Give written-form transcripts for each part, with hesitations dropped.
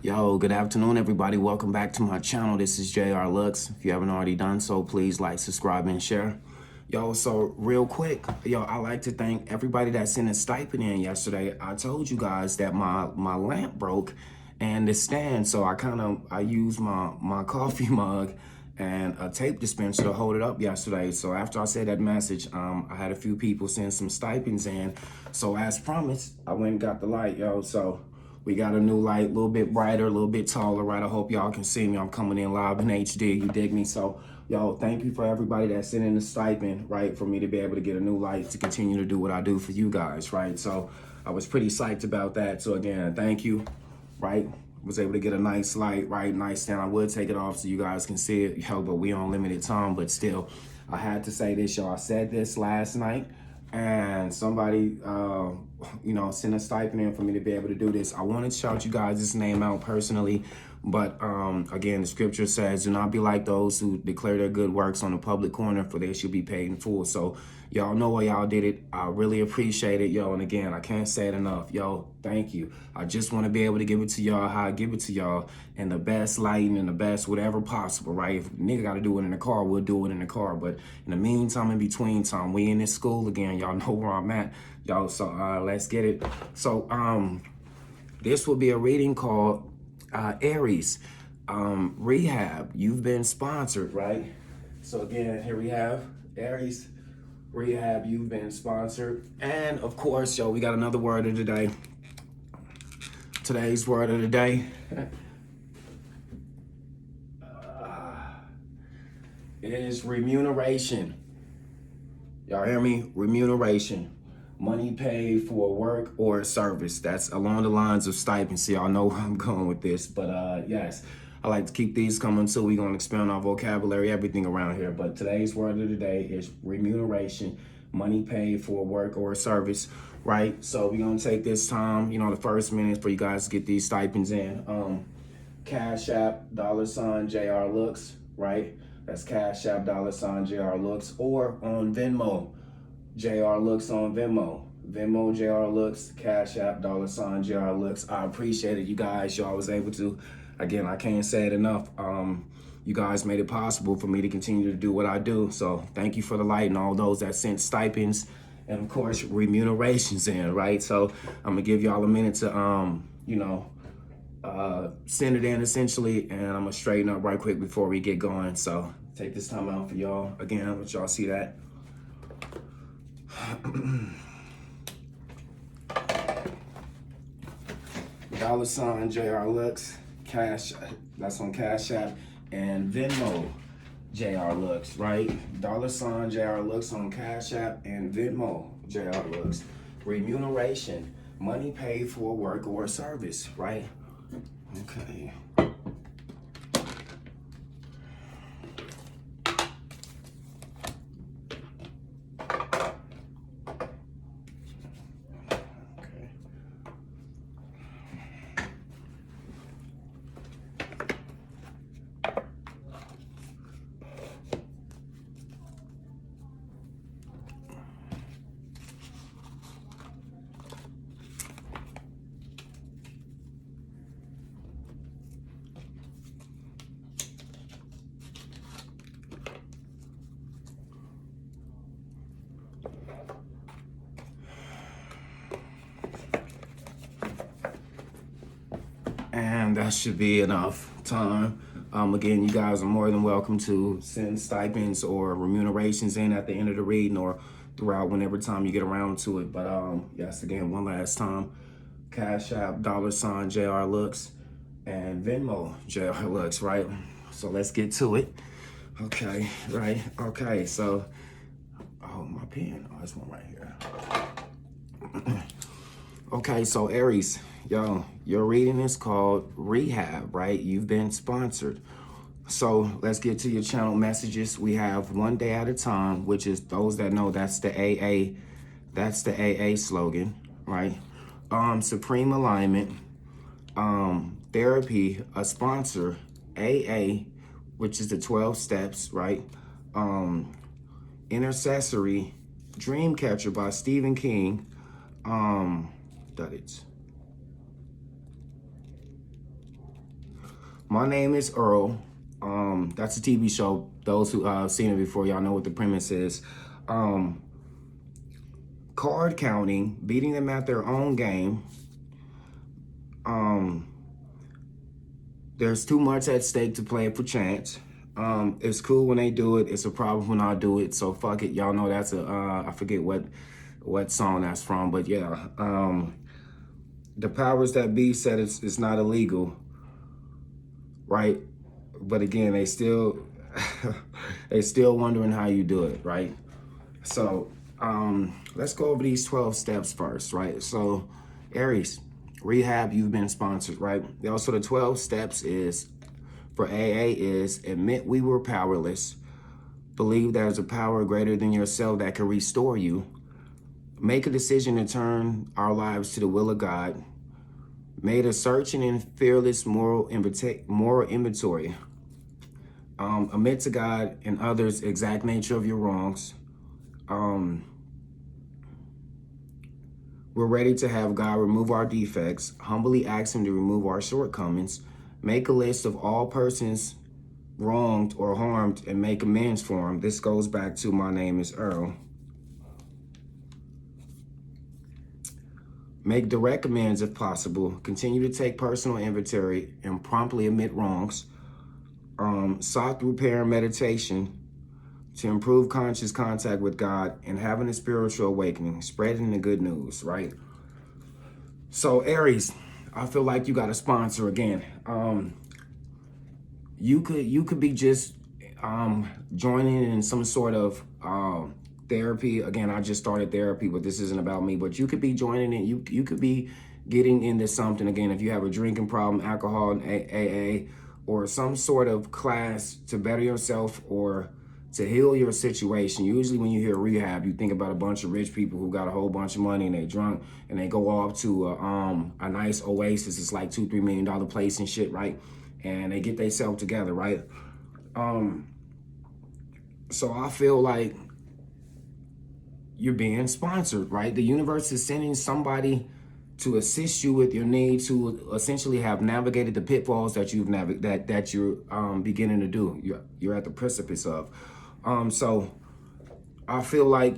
Yo, good afternoon, everybody. Welcome back to my channel. This is Jrlooks. If you haven't already done so, please like, subscribe, and share. Yo, so real quick, I like to thank everybody that sent a stipend in yesterday. I told you guys that my lamp broke and the stand, so I used my coffee mug and a tape dispenser to hold it up yesterday. So after I said that message, I had a few people send some stipends in. So as promised, I went and got the light, yo. So we got a new light, a little bit brighter, a little bit taller, right? I hope y'all can see me. I'm coming in live in HD, you dig me? So, yo, thank you for everybody that sent in the stipend, right? For me to be able to get a new light to continue to do what I do for you guys, right? So I was pretty psyched about that. So again, thank you, right? Was able to get a nice light, right? Nice stand. I would take it off so you guys can see it, yo, but we on limited time, but still, I had to say this, y'all. I said this last night, and somebody, sent a stipend in for me to be able to do this. I want to shout you guys' name out personally, but again, the scripture says, do not be like those who declare their good works on the public corner, for they should be paid in full. So y'all know why y'all did it. I really appreciate it, yo. And again, I can't say it enough, yo. Thank you. I just want to be able to give it to y'all how I give it to y'all, and the best lighting and the best whatever possible, right? If a nigga got to do it in the car, we'll do it in the car. But in the meantime, in between time, we in this school again. Y'all know where I'm at, y'all. So let's get it. So this will be a reading called Aries, Rehab. You've been sponsored, right? So again, here we have Aries, Rehab. You've been sponsored, and of course, yo, we got another word of the day. Today's word of the day is remuneration. Y'all hear me? Remuneration. Money paid for work or service. That's along the lines of stipends. So y'all know where I'm going with this. But yes, I like to keep these coming too. We're going to expand our vocabulary, everything around here. But today's word of the day is remuneration. Money paid for work or service, right? So we're going to take this time, the first minute for you guys to get these stipends in. Cash App, $Jrlooks, right? That's Cash App, $Jrlooks, or on Venmo. Jrlooks on Venmo. VENMO Jrlooks, Cash App, $Jrlooks. I appreciate it, you guys. Y'all was able to, again, I can't say it enough. You guys made it possible for me to continue to do what I do. So thank you for the light and all those that sent stipends and of course remunerations in, right? So I'm gonna give y'all a minute to, send it in essentially, and I'm gonna straighten up right quick before we get going. So take this time out for y'all. Again, I'll let y'all see that. $Jrlooks, Cash, that's on Cash App, and Venmo Jrlooks, right? $Jrlooks on Cash App and Venmo Jrlooks. Remuneration, money paid for work or service, right? Okay. And that should be enough time. Again, you guys are more than welcome to send stipends or remunerations in at the end of the reading or throughout whenever time you get around to it. But yes, again, one last time, Cash App, $Jrlooks, and Venmo Jrlooks, right? So let's get to it. Okay, right? Okay, so, oh, my pen. Oh, there's one right here. Okay, so Aries, yo, your reading is called Rehab, right? You've been sponsored. So let's get to your channel messages. We have one day at a time, which is those that know that's the AA slogan, right? Supreme alignment, therapy, a sponsor, AA, which is the 12 steps, right? Intercessory, Dreamcatcher by Stephen King, that it's My name is Earl. That's a TV show. Those who seen it before, y'all know what the premise is. Card counting, beating them at their own game. There's too much at stake to play it for chance. It's cool when they do it. It's a problem when I do it. So fuck it. Y'all know that's I forget what song that's from, but yeah. The powers that be said it's not illegal, right? But again, they still they still wondering how you do it, right? So let's go over these 12 steps first, right? So Aries, Rehab, you've been sponsored, right? Also, the 12 steps is for AA is admit we were powerless, believe there's a power greater than yourself that can restore you, make a decision to turn our lives to the will of God, made a searching and fearless moral inventory, admit to God and others exact nature of your wrongs. We're ready to have God remove our defects, humbly ask him to remove our shortcomings, make a list of all persons wronged or harmed and make amends for them. This goes back to my name is Earl. Make direct amends if possible. Continue to take personal inventory and promptly admit wrongs. Sought through prayer and meditation to improve conscious contact with God and having a spiritual awakening, spreading the good news, right? So Aries, I feel like you got a sponsor again. You could be just joining in some sort of therapy. Again, I just started therapy, but this isn't about me. But you could be joining in. You could be getting into something again. If you have a drinking problem, alcohol, and AA, or some sort of class to better yourself or to heal your situation. Usually when you hear rehab, you think about a bunch of rich people who got a whole bunch of money and they drunk and they go off to a nice oasis. It's like $2-3 million place and shit, right? And they get themselves together, right? So I feel like you're being sponsored, right? The universe is sending somebody to assist you with your need to essentially have navigated the pitfalls that you've that you're beginning to do. You're at the precipice of. So I feel like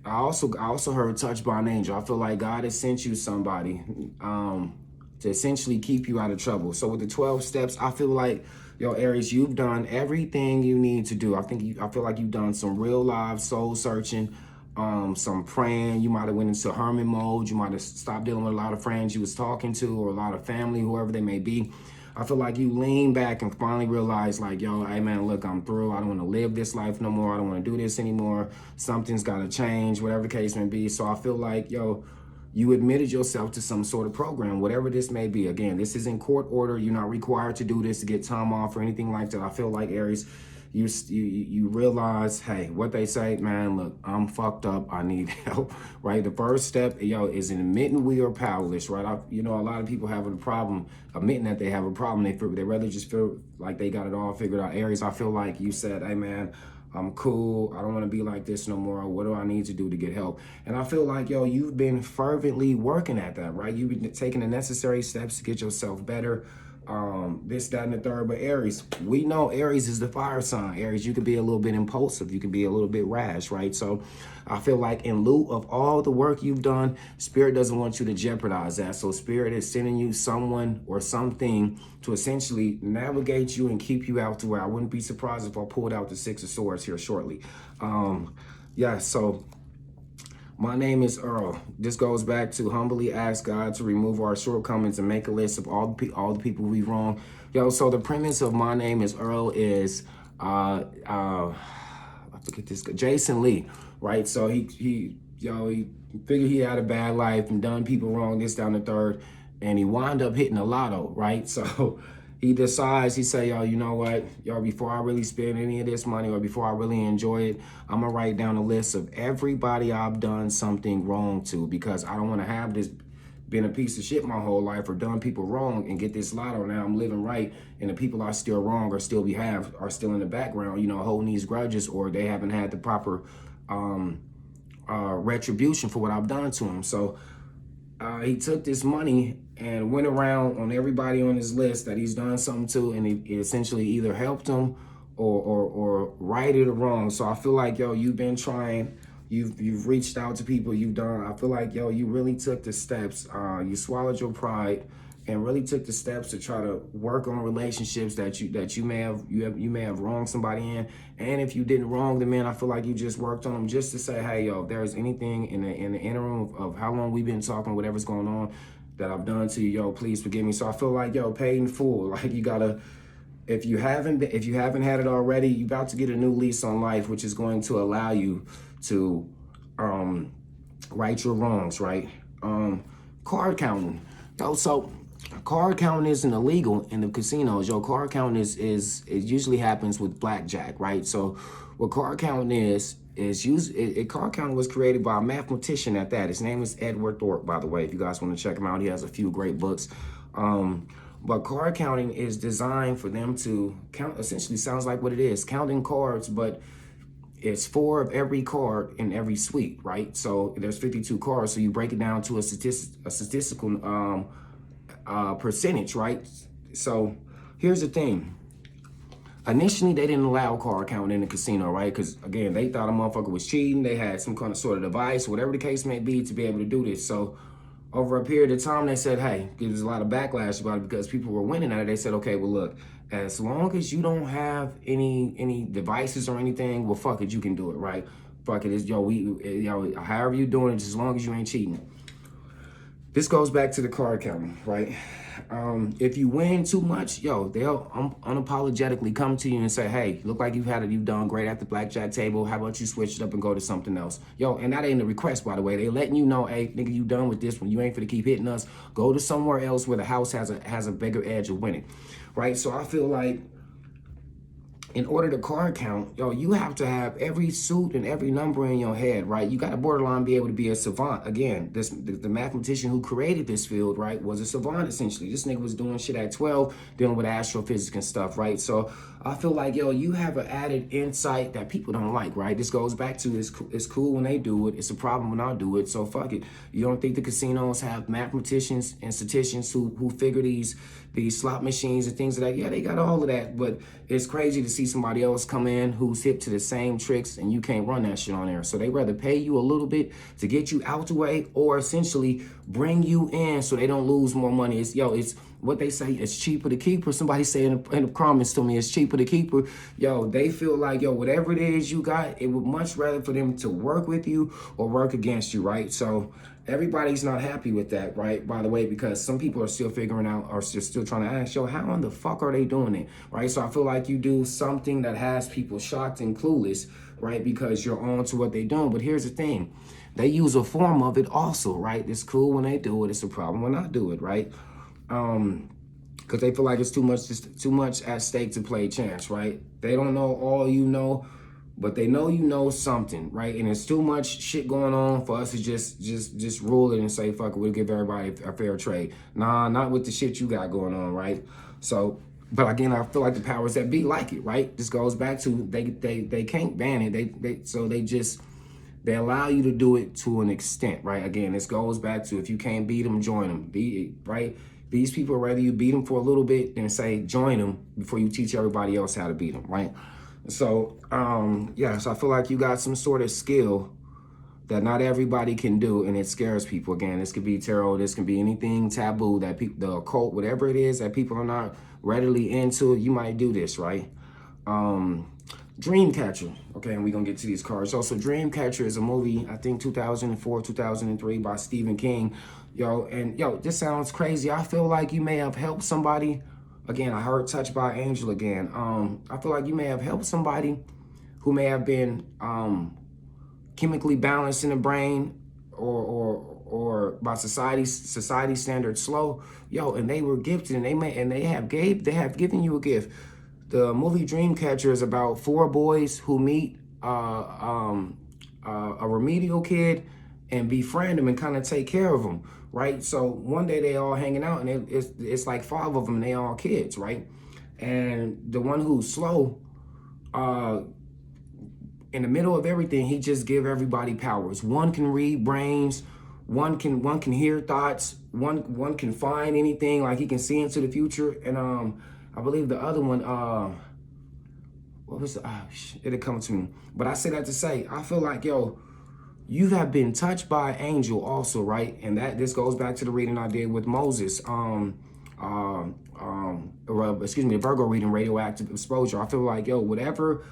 I also heard touched by an angel. I feel like God has sent you somebody to essentially keep you out of trouble. So with the 12 steps, I feel like, yo, Aries, you've done everything you need to do. I feel like you've done some real live soul searching, some praying. You might have went into hermit mode. You might have stopped dealing with a lot of friends you was talking to or a lot of family, whoever they may be. I feel like you lean back and finally realize, like, yo, hey man, look, I'm through. I don't want to live this life no more. I don't want to do this anymore. Something's got to change, whatever the case may be. So I feel like, yo, you admitted yourself to some sort of program, whatever this may be. Again, this is in court order. You're not required to do this to get time off or anything like that. I feel like, Aries, you realize, hey, what they say, man, look, I'm fucked up. I need help, right? The first step, yo, is admitting we are powerless, right? A lot of people having a problem admitting that they have a problem. They rather just feel like they got it all figured out. Aries, I feel like you said, hey, man, I'm cool. I don't want to be like this no more. What do I need to do to get help? And I feel like, yo, you've been fervently working at that, right? You've been taking the necessary steps to get yourself better. This, that, and the third. But Aries, we know Aries is the fire sign. Aries, you could be a little bit impulsive. You could be a little bit rash, right? So I feel like in lieu of all the work you've done, Spirit doesn't want you to jeopardize that. So Spirit is sending you someone or something to essentially navigate you and keep you out to where I wouldn't be surprised if I pulled out the Six of Swords here shortly. So my name is Earl. This goes back to humbly ask God to remove our shortcomings and make a list of all the people we've wronged. Yo, so the premise of my name is Earl is I forget this guy, Jason Lee, right? So he figured he had a bad life and done people wrong, this, down, the third, and he wound up hitting the lotto, right? So he decides, he say, yo, you know what, yo, before I really spend any of this money or before I really enjoy it, I'm gonna write down a list of everybody I've done something wrong to, because I don't want to have this been a piece of shit my whole life or done people wrong and get this lotto. Now I'm living right and the people I still wrong or still are still in the background, holding these grudges, or they haven't had the proper retribution for what I've done to them. So he took this money and went around on everybody on his list that he's done something to, and it essentially either helped him or righted or wrong. So I feel like, yo, you've been trying, you've reached out to people, you've done. I feel like, yo, you really took the steps. You swallowed your pride and really took the steps to try to work on relationships that you may have wronged somebody in. And if you didn't wrong them, man, I feel like you just worked on them just to say, hey, yo, if there's anything in the interim of how long we've been talking, whatever's going on, that I've done to you, yo, please forgive me. So I feel like, yo, paid in full. Like, you gotta, if you haven't had it already, you're about to get a new lease on life, which is going to allow you to right your wrongs, right? Card counting. Yo, so card counting isn't illegal in the casinos. Yo, card counting is it usually happens with blackjack, right? So what card counting is card counting was created by a mathematician at that. His name is Edward Thorpe, by the way. If you guys want to check him out, he has a few great books. But card counting is designed for them to count. Essentially, sounds like what it is, counting cards, but it's 4 of every card in every suite, right? So there's 52 cards, so you break it down to a statistical percentage, right? So here's the thing. Initially, they didn't allow card counting in the casino, right? Because, again, they thought a motherfucker was cheating. They had some kind of sort of device, whatever the case may be, to be able to do this. So over a period of time, they said, hey, there's a lot of backlash about it because people were winning at it. They said, okay, well, look, as long as you don't have any devices or anything, well, fuck it, you can do it, right? Fuck it, it's, however you doing it, just as long as you ain't cheating. This goes back to the card counting, right? If you win too much, yo, they'll unapologetically come to you and say, hey, look like you've done great at the blackjack table. How about you switch it up and go to something else? Yo, and that ain't a request, by the way. They letting you know, hey, nigga, you done with this one. You ain't finna keep hitting us. Go to somewhere else where the house has a bigger edge of winning, right? So I feel like in order to card count, yo, you have to have every suit and every number in your head, right? You got to borderline be able to be a savant. Again, the mathematician who created this field, right, was a savant, essentially. This nigga was doing shit at 12, dealing with astrophysics and stuff, right? So I feel like, yo, you have an added insight that people don't like, right? This goes back to it's cool when they do it. It's a problem when I do it. So fuck it. You don't think the casinos have mathematicians and statisticians who figure these slot machines and things like that? Yeah, they got all of that, but it's crazy to see somebody else come in who's hip to the same tricks and you can't run that shit on there. So they rather pay you a little bit to get you out the way or essentially bring you in so they don't lose more money. It's what they say, it's cheaper to keep her. Somebody say in the comments to me, it's cheaper to keep her. Yo, they feel like, yo, whatever it is you got, it would much rather for them to work with you or work against you, right? So everybody's not happy with that, right? By the way, because some people are still figuring out or still trying to ask, yo, how in the fuck are they doing it, right? So I feel like you do something that has people shocked and clueless, right? Because you're on to what they're doing. But here's the thing. They use a form of it also, right? It's cool when they do it. It's a problem when I do it, right? Because they feel like it's too much at stake to play chance, right? They don't know all you know, but they know you know something, right? And it's too much shit going on for us to just rule it and say, fuck it, we'll give everybody a fair trade. Nah, not with the shit you got going on, right? So, but again, I feel like the powers that be like it, right? This goes back to they can't ban it. They allow you to do it to an extent, right? Again, this goes back to if you can't beat them, join them, right? These people, rather you beat them for a little bit than say join them before you teach everybody else how to beat them, right? So, so I feel like you got some sort of skill that not everybody can do, and it scares people. Again, this could be tarot, this can be anything taboo that people, the occult, whatever it is that people are not readily into, you might do this, right? Dreamcatcher. Okay, and we're gonna get to these cards. Also, Dreamcatcher is a movie, I think 2004, 2003 by Stephen King. Yo, this sounds crazy. I feel like you may have helped somebody. Again, I heard Touched by an Angel again. I feel like you may have helped somebody who may have been chemically balanced in the brain or by society standards slow. Yo, and they were gifted and they have given you a gift. The movie Dreamcatcher is about 4 boys who meet a remedial kid and befriend him and kind of take care of him, right? So one day they all hanging out and it's like 5 of them and they all kids, right? And the one who's slow, in the middle of everything, he just give everybody powers. One can read brains, one can hear thoughts, one can find anything, like he can see into the future. And I believe the other one, what was the, it'll come to me. But I say that to say, I feel like, yo, you have been touched by an angel also, right? And this goes back to the reading I did with Moses. Excuse me, the Virgo reading, radioactive exposure. I feel like, yo, whatever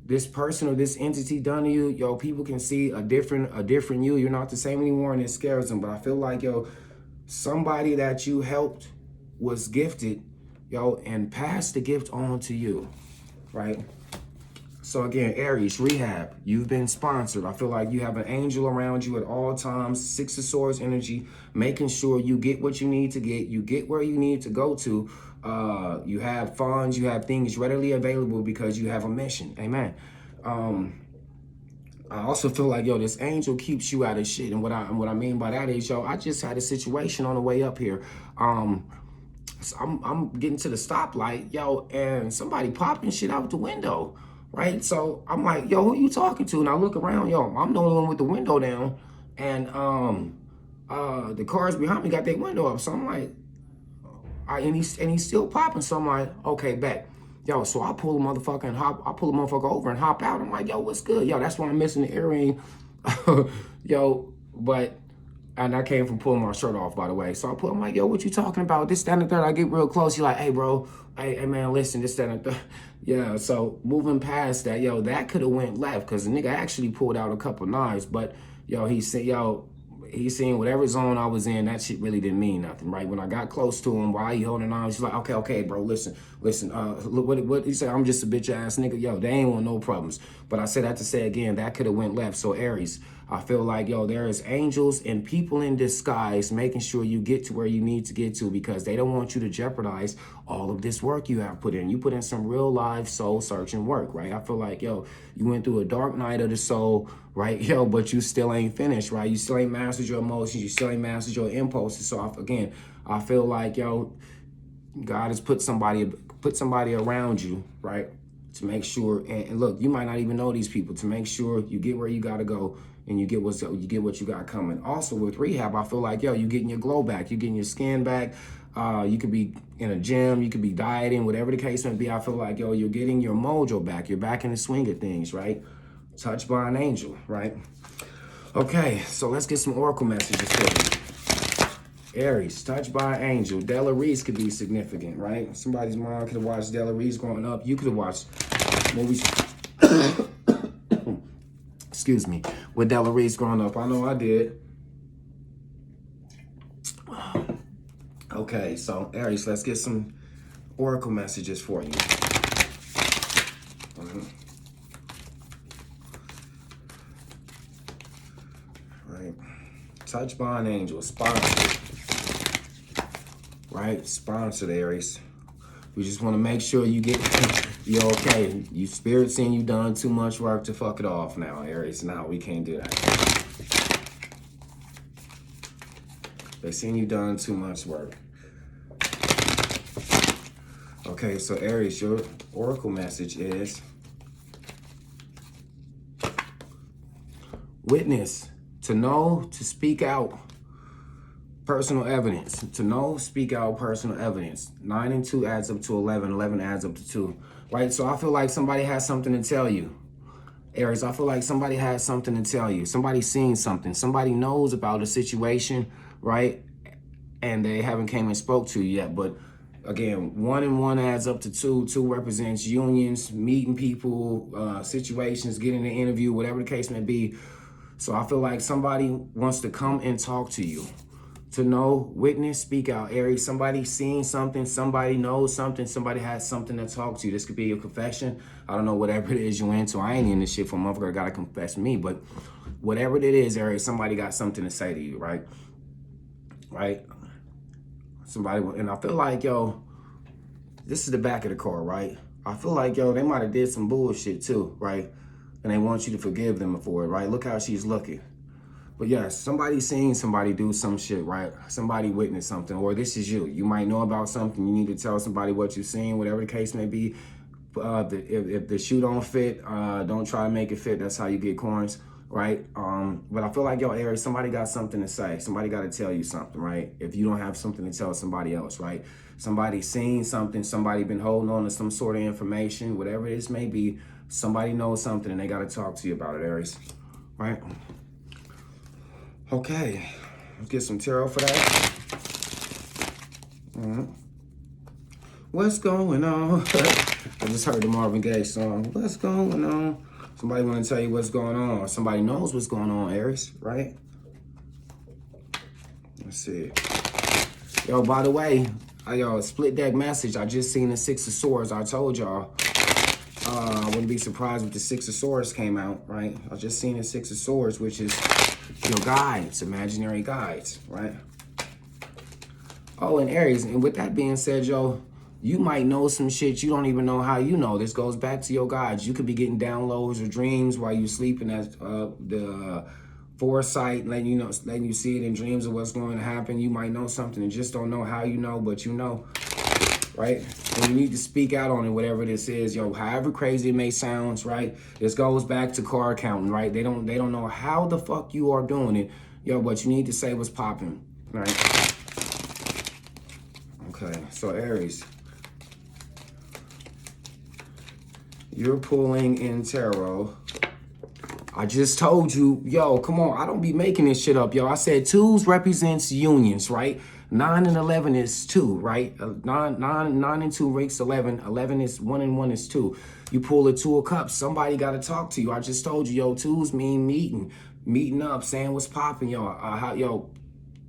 this person or this entity done to you, yo, people can see a different you. You're not the same anymore, and it scares them. But I feel like, yo, somebody that you helped was gifted, yo, and passed the gift on to you, right? So again, Aries, Rehab, you've been sponsored. I feel like you have an angel around you at all times, Six of Swords energy, making sure you get what you need to get, you get where you need to go to. You have funds, you have things readily available because you have a mission. Amen. I also feel like, yo, this angel keeps you out of shit. And what I mean by that is, yo, I just had a situation on the way up here. So I'm getting to the stoplight, yo, and somebody popping shit out the window, right? So I'm like, yo, who you talking to? And I look around, yo, I'm the only one with the window down, and the cars behind me got their window up. So I'm like, and he's still popping. So I'm like, okay, bet. Yo, so I pull a motherfucker over and hop out. I'm like, yo, what's good? Yo, that's why I'm missing the earring. Yo, and I came from pulling my shirt off, by the way. So I'm like, yo, what you talking about? This, that, and the third. I get real close. He's like, hey, bro. Hey, man, listen, this, that, and the third. Yeah, so moving past that, yo, that could have went left because the nigga actually pulled out a couple knives. But, yo, he said, yo, he's saying whatever zone I was in, that shit really didn't mean nothing, right? When I got close to him, while he holding on, he's like, okay, bro, listen, look, what he said, I'm just a bitch ass nigga. Yo, they ain't want no problems. But I said that to say again, that could have went left. So Aries, I feel like, yo, there is angels and people in disguise making sure you get to where you need to get to because they don't want you to jeopardize all of this work you have put in. You put in some real live soul searching work, right? I feel like, yo, you went through a dark night of the soul, right? Yo, but you still ain't finished, right? You still ain't mastered your emotions. You still ain't mastered your impulses. So I feel like, yo, God has put somebody around you, right? To make sure, and look, you might not even know these people, to make sure you get where you gotta go and you get what you got coming. Also with Rehab, I feel like, yo, you getting your glow back, you getting your skin back. You could be in a gym, you could be dieting, whatever the case may be. I feel like, yo, you're getting your mojo back. You're back in the swing of things, right? Touched by an angel, right? Okay, so let's get some oracle messages for you. Aries, touched by an angel. Della Reese could be significant, right? Somebody's mom could have watched Della Reese growing up. You could have watched movies. Excuse me, with Della Reese growing up. I know I did. Okay, so Aries, let's get some oracle messages for you. Right. Touched by an angel, sponsored. Right, sponsored, Aries. We just want to make sure you're okay. You spirit saying you done too much work to fuck it off now, Aries. No, we can't do that. They seen you done too much work. Okay, so Aries, your oracle message is witness, to know, to speak out personal evidence. To know, speak out personal evidence. 9 and 2 adds up to 11. 11 adds up to 2. Right? So I feel like somebody has something to tell you. Aries, I feel like somebody has something to tell you. Somebody's seen something. Somebody knows about a situation, right? And they haven't came and spoke to you yet. But again, 1 and 1 adds up to 2. 2 represents unions, meeting people, situations, getting an interview, whatever the case may be. So I feel like somebody wants to come and talk to you. To know, witness, speak out. Aries, somebody seen something, somebody knows something, somebody has something to talk to you. This could be your confession. I don't know, whatever it is you into. I ain't in this shit for a motherfucker. I gotta confess me. But whatever it is, Aries, somebody got something to say to you, right? Right? Somebody, and I feel like, yo, this is the back of the car, right? I feel like, yo, they might have did some bullshit too, right? And they want you to forgive them for it, right? Look how she's looking. But yes, somebody seen somebody do some shit, right? Somebody witnessed something, or this is you. You might know about something. You need to tell somebody what you've seen, whatever the case may be. If the shoe don't fit, don't try to make it fit. That's how you get coins. right? But I feel like, yo, Aries, somebody got something to say. Somebody got to tell you something, right? If you don't have something to tell somebody else, right? Somebody seen something, somebody been holding on to some sort of information, whatever this may be, somebody knows something and they got to talk to you about it, Aries, right? Okay, let's get some tarot for that. What's going on? I just heard the Marvin Gaye song. What's going on? Somebody want to tell you what's going on. Or somebody knows what's going on, Aries, right? Let's see. Yo, by the way, split deck message. I just seen the Six of Swords. I told y'all. I wouldn't be surprised if the Six of Swords came out, right? I just seen the Six of Swords, which is your guides, imaginary guides, right? Oh, and Aries, and with that being said, yo, you might know some shit you don't even know how you know. This goes back to your guides. You could be getting downloads or dreams while you're sleeping, as the foresight, letting you see it in dreams of what's going to happen. You might know something and just don't know how you know, but you know, right? And you need to speak out on it, whatever this is, yo, however crazy it may sound, right? This goes back to card counting, right? They don't know how the fuck you are doing it, yo, but you need to say what's popping, right? Okay, so Aries, you're pulling in tarot. I just told you, yo, come on, I don't be making this shit up, yo. I said 2s represents unions, right? 9 and 11 is 2, right? 9 and 2 makes 11. 11 is 1 and 1 is 2. You pull the 2 of Cups. Somebody got to talk to you. I just told you, yo, 2s mean meeting up, saying what's popping, yo.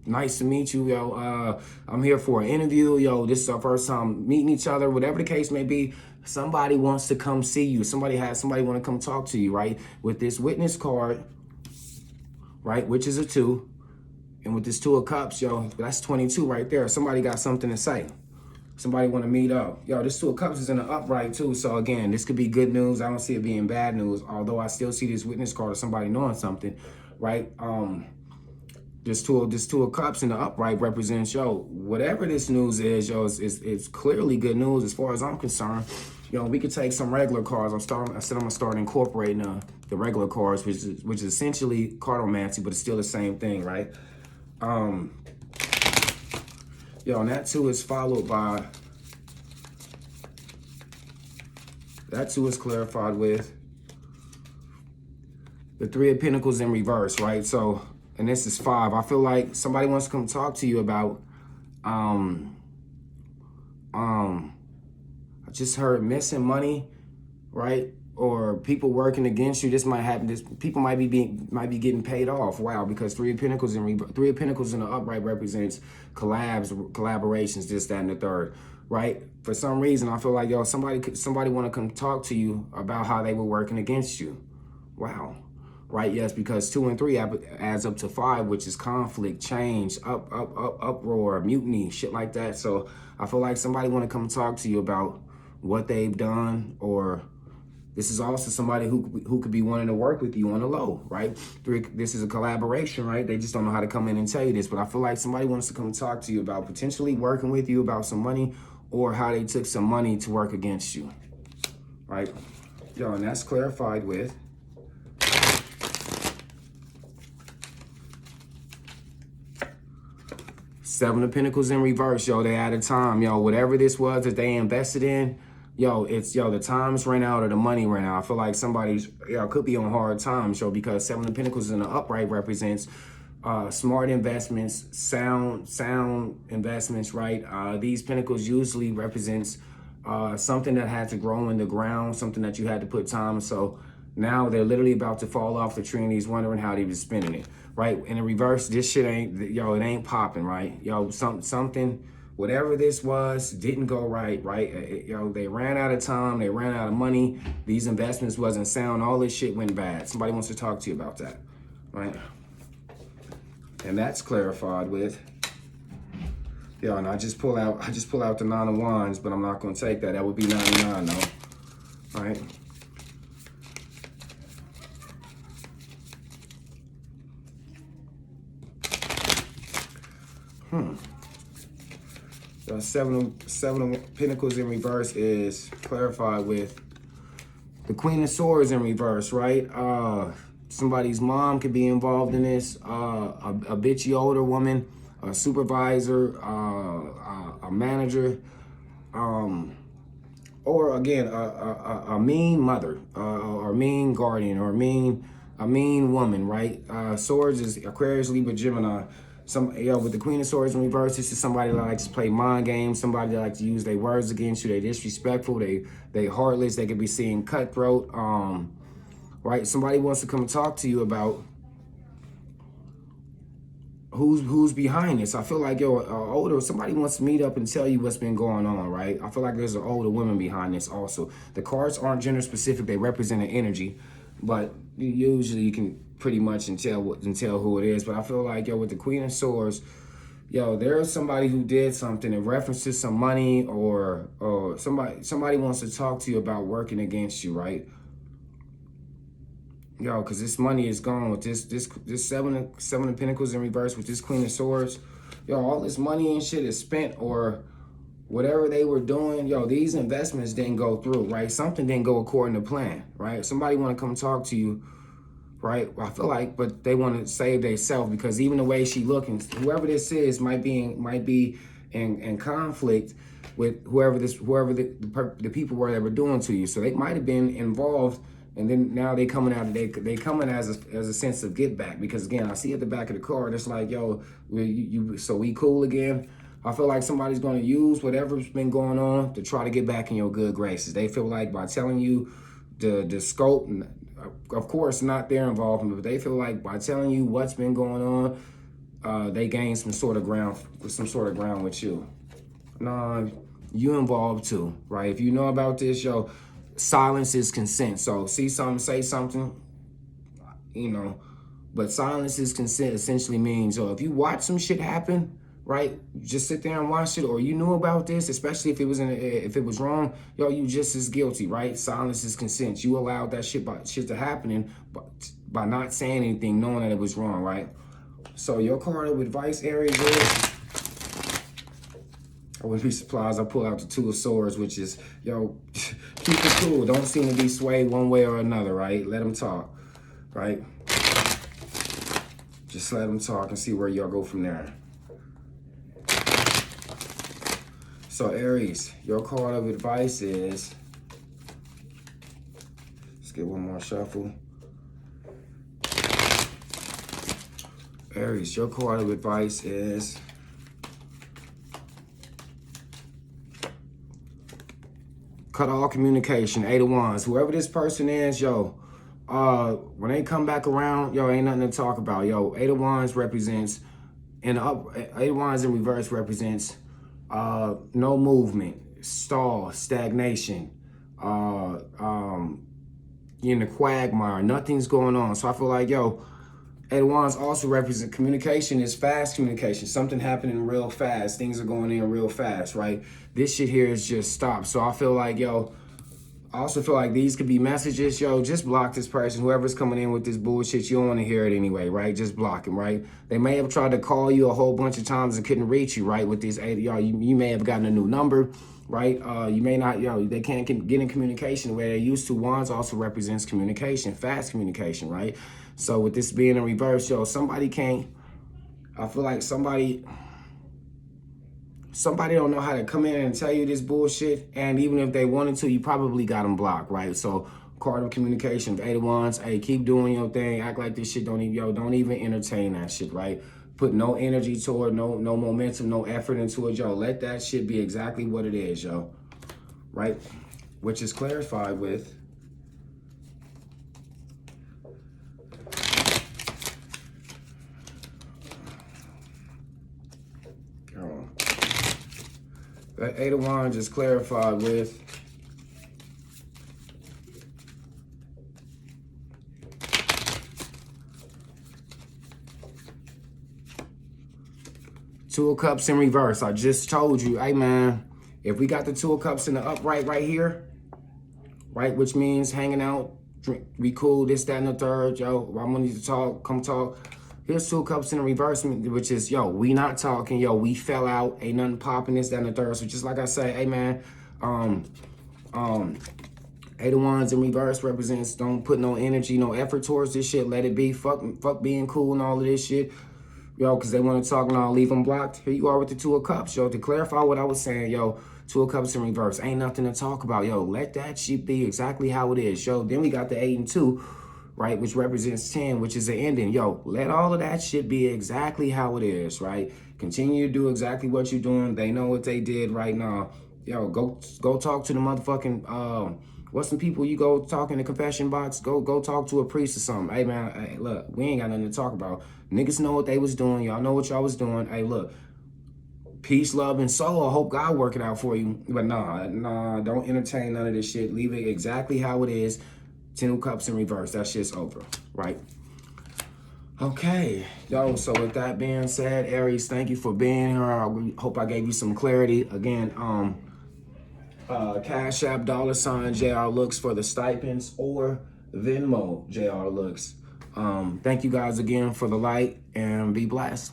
Nice to meet you, yo. I'm here for an interview, yo. This is our first time meeting each other, whatever the case may be. Somebody wants to come see you. Somebody want to come talk to you, right? With this Witness card, right, which is a 2, and with this 2 of Cups, yo, that's 22 right there. Somebody got something to say. Somebody want to meet up. Yo, this 2 of Cups is in the upright too. So again, this could be good news. I don't see it being bad news, although I still see this Witness card of somebody knowing something, right? This two of Cups in the upright represents, yo, whatever this news is, yo, it's clearly good news as far as I'm concerned. You know, we could take some regular cards. I said I'm gonna start incorporating the regular cards, which is essentially cardomancy, but it's still the same thing, right? Yo, and that 2 is followed by, that 2 is clarified with the 3 of Pentacles in reverse, right? So, and this is 5. I feel like somebody wants to come talk to you about, I just heard missing money, right? Or people working against you. This might happen. People might be getting paid off. Wow, because 3 of Pentacles in the upright represents collaborations, this, that, and the third, right? For some reason, I feel like, yo, somebody want to come talk to you about how they were working against you. Wow. Right, yes, because 2 and 3 adds up to 5, which is conflict, change, uproar, mutiny, shit like that. So I feel like somebody want to come talk to you about what they've done, or this is also somebody who could be wanting to work with you on the low, right? This is a collaboration, right? They just don't know how to come in and tell you this, but I feel like somebody wants to come talk to you about potentially working with you about some money, or how they took some money to work against you, right? Yo, and that's clarified with 7 of Pentacles in reverse, yo. They out of time, yo. Whatever this was that they invested in, yo, the times ran out or the money ran out. I feel like somebody's, could be on hard times, yo, because 7 of Pentacles in the upright represents smart investments, sound investments, right? These Pentacles usually represents something that had to grow in the ground, something that you had to put time. So now they're literally about to fall off the tree and he's wondering how he was spending it, right? In the reverse, this shit ain't, yo, it ain't popping, right? Yo, something, whatever this was, didn't go right, right? They ran out of time, they ran out of money, these investments wasn't sound, all this shit went bad. Somebody wants to talk to you about that, right? And that's clarified with, yo, and I just pull out the 9 of Wands, but I'm not gonna take that. That would be 99 though, right? The 7 of Pentacles in reverse is clarified with the Queen of Swords in reverse, right? Somebody's mom could be involved in this. A bitchy older woman, a supervisor, a manager, or again, a mean mother, or mean guardian, or a mean woman, right? Swords is Aquarius, Libra, Gemini. With the Queen of Swords in reverse, this is somebody that likes to play mind games, somebody that likes to use their words against you. They disrespectful, they heartless, they could be seeing cutthroat, right? Somebody wants to come talk to you about who's behind this. I feel like somebody wants to meet up and tell you what's been going on, right? I feel like there's an older woman behind this also. The cards aren't gender specific, they represent an energy, but usually you can pretty much tell who it is. But I feel like with the Queen of Swords, there's somebody who did something in reference to some money, or somebody wants to talk to you about working against you, right? Because this money is gone with this seven of Pentacles in reverse with this Queen of Swords. All this money and shit is spent, or whatever they were doing. These investments didn't go through, right? Something didn't go according to plan, right? Somebody want to come talk to you, right? I feel like, but they want to save themselves, because even the way she looking, whoever this is might be in conflict with whoever the people were that were doing to you. So they might have been involved. And then now they coming out, they coming as a sense of get back, because again, I see at the back of the card, it's like, so we cool again. I feel like somebody's going to use whatever's been going on to try to get back in your good graces. They feel like by telling you the scope, of course, not their involvement, but they feel like by telling you what's been going on, they gain some sort of ground with you. No, you involved too, right? If you know about this, silence is consent. So see something, say something, but silence is consent essentially means, if you watch some shit happen, right, just sit there and watch it, or you knew about this, especially if it was wrong, you just as guilty, right? Silence is consent. You allowed that shit to happen by not saying anything, knowing that it was wrong, right? So your card of advice, Aries, is, I wouldn't be surprised I pull out the Two of Swords, which is, keep it cool. Don't seem to be swayed one way or another, right? Let them talk, right? Just let them talk and see where y'all go from there. So Aries, your card of advice is, let's get one more shuffle. Aries, your card of advice is, cut all communication. 8 of Wands. Whoever this person is, when they come back around, ain't nothing to talk about. 8 of Wands represents, 8 of Wands in reverse represents no movement, stall, stagnation, in the quagmire, nothing's going on. So I feel like, 8 of Wands also represent communication is fast communication. Something happening real fast. Things are going in real fast, right? This shit here is just stopped. So I feel like, I also feel like these could be messages. Just block this person. Whoever's coming in with this bullshit, you don't want to hear it anyway, right? Just block them, right? They may have tried to call you a whole bunch of times and couldn't reach you, right? With these 8, you may have gotten a new number, right? You may not, they can't get in communication the way they used to. Wands also represents communication, fast communication, right? So with this being in reverse, somebody can't, I feel like somebody don't know how to come in and tell you this bullshit. And even if they wanted to, you probably got them blocked, right? So card of communication, 8 of Wands, hey, keep doing your thing. Act like this shit don't even entertain that shit, right? Put no energy toward, no momentum, no effort into it, Let that shit be exactly what it is, right? Which is clarified with, that 8 of Wands is clarified with, Two of Cups in reverse. I just told you, hey man, if we got the Two of Cups in the upright right here, right, which means hanging out, drink, be cool, this, that, and the third, I'm gonna need to talk, come talk. Here's Two of Cups in the reverse, which is, we not talking, we fell out, ain't nothing popping, this, that, and the third. So just like I say, hey man, Eight of Wands in reverse represents don't put no energy, no effort towards this shit. Let it be. Fuck being cool and all of this shit. Yo, because they want to talk and I'll leave them blocked. Here you are with the Two of Cups, yo. To clarify what I was saying, yo, Two of Cups in reverse. Ain't nothing to talk about, yo. Let that shit be exactly how it is, yo. Then we got the 8 and 2, right, which represents 10, which is the ending. Yo, let all of that shit be exactly how it is, right? Continue to do exactly what you're doing. They know what they did right now. Yo, go talk to the motherfucking, what's some people you go talk in the confession box? Go talk to a priest or something. Hey, man, hey, look, we ain't got nothing to talk about. Niggas know what they was doing. Y'all know what y'all was doing. Hey, look, peace, love, and soul. I hope God work it out for you. But nah, don't entertain none of this shit. Leave it exactly how it is. 10 of Cups in reverse. That shit's over, right? Okay, yo, so with that being said, Aries, thank you for being here. I hope I gave you some clarity. Again, Cash App, $ Jrlooks for the stipends, or Venmo Jrlooks. Thank you guys again for the light, and be blessed.